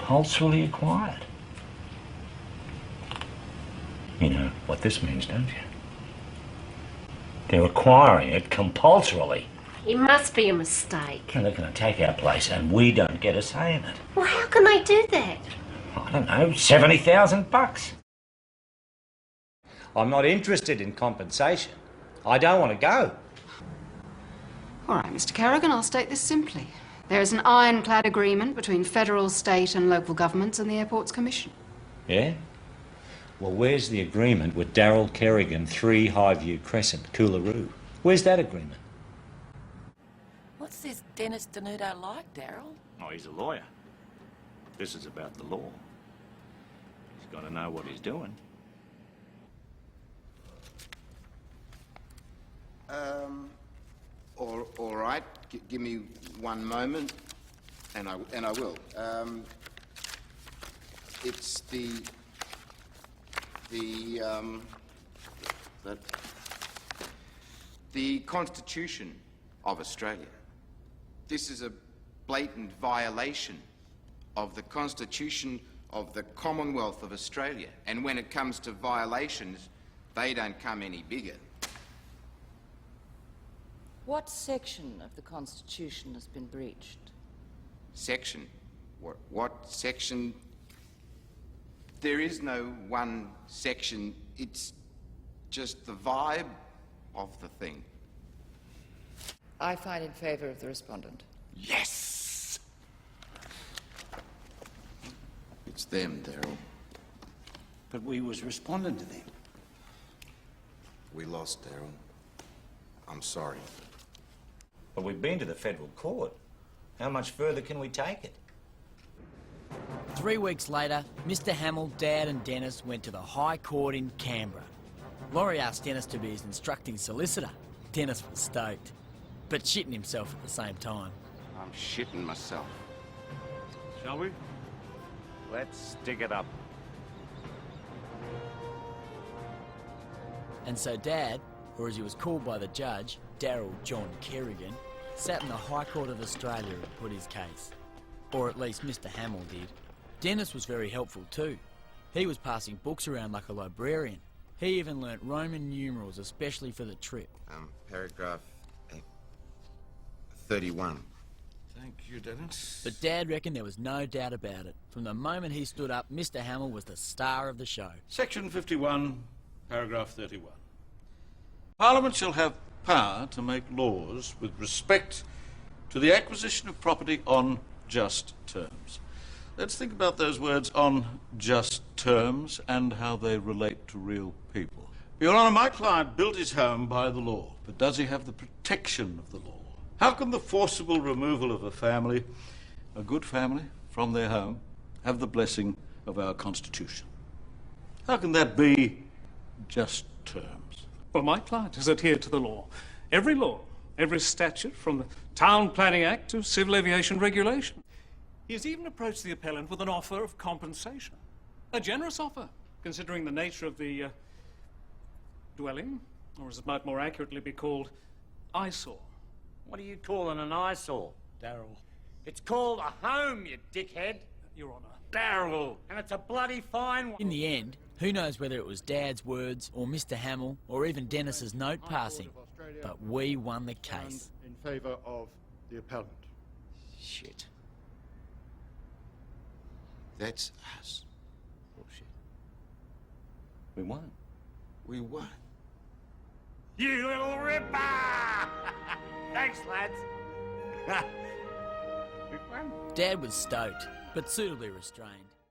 compulsorily acquired. You know what this means, don't you? They're acquiring it compulsorily. It must be a mistake. And they're going to take our place and we don't get a say in it. Well, how can they do that? I don't know, $70,000. I'm not interested in compensation. I don't want to go. All right, Mr. Carrigan, I'll state this simply. There is an ironclad agreement between federal, state and local governments and the Airports Commission. Yeah? Well, where's the agreement with Daryl Kerrigan, 3 Highview Crescent, Coolaroo? Where's that agreement? What's this Dennis Denudo like, Daryl? Oh, he's a lawyer. This is about the law. He's got to know what he's doing. All right. Give me one moment, and I will. It's the Constitution of Australia. This is a blatant violation of the Constitution of the Commonwealth of Australia. And when it comes to violations, they don't come any bigger. What section of the Constitution has been breached? Section? What section? There is no one section. It's just the vibe of the thing. I find in favour of the respondent. Yes! It's them, Daryl. But we was responding to them. We lost, Daryl. I'm sorry. But we've been to the federal court. How much further can we take it? 3 weeks later, Mr. Hamill, Dad and Dennis went to the High Court in Canberra. Laurie asked Dennis to be his instructing solicitor. Dennis was stoked, but shitting himself at the same time. I'm shitting myself. Shall we? Let's dig it up. And so Dad, or as he was called by the judge, Daryl John Kerrigan, sat in the High Court of Australia and put his case. Or at least Mr. Hamill did. Dennis was very helpful too. He was passing books around like a librarian. He even learnt Roman numerals especially for the trip. Paragraph 31. Thank you, Dennis. But Dad reckoned there was no doubt about it. From the moment he stood up, Mr. Hamill was the star of the show. Section 51, paragraph 31. Parliament shall have power to make laws with respect to the acquisition of property on just terms. Let's think about those words, on just terms, and how they relate to real people. Your Honour, my client built his home by the law, but does he have the protection of the law? How can the forcible removal of a family, a good family, from their home, have the blessing of our Constitution? How can that be just terms? Well, my client has adhered to the law. Every law, every statute, from the Town Planning Act to Civil Aviation Regulation. He has even approached the appellant with an offer of compensation. A generous offer, considering the nature of the dwelling, or as it might more accurately be called, eyesore. What are you calling an eyesore, Daryl? It's called a home, you dickhead. Your Honour. Daryl, and it's a bloody fine one. In the end, who knows whether it was Dad's words or Mr. Hamill or even Dennis's note passing, but we won the case. In favour of the appellant. Shit. That's us. Bullshit. We won. We won. You little ripper! Thanks, lads. We won. Dad was stoked, but suitably restrained.